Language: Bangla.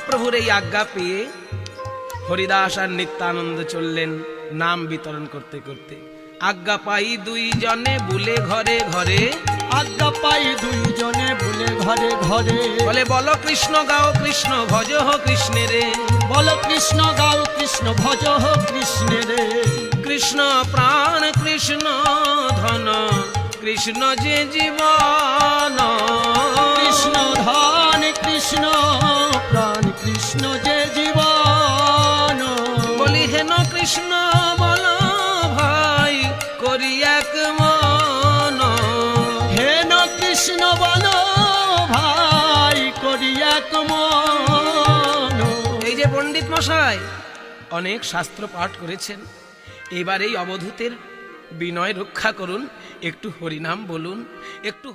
মহাপ্রভুর এই আজ্ঞা পেয়ে হরিদাস আর নিত্যানন্দ চললেন নাম বিতরণ করতে করতে। আজ্ঞা পাই দুইজনে বুলে ঘরে ঘরে, আজ্ঞা পাই দুইজনে বুলে ঘরে ঘরে, বলে বলো কৃষ্ণ গাও কৃষ্ণ ভজ হো কৃষ্ণেরে, বলো কৃষ্ণ গাও কৃষ্ণ ভজ হো কৃষ্ণেরে। কৃষ্ণ প্রাণ কৃষ্ণ ধন কৃষ্ণ যে জীবন, কৃষ্ণ ধন কৃষ্ণ প্রাণ কৃষ্ণ যে জীবন। বলি হেন কৃষ্ণ বল ভাই করি এক মন, হেন কৃষ্ণ বল ভাই করি এক মন। এই যে পণ্ডিত মশাই অনেক শাস্ত্র পাঠ করেছেন, এবার এই অবধূতের বিনয় রক্ষা করুন, একটু হরিনাম বলুন, একটু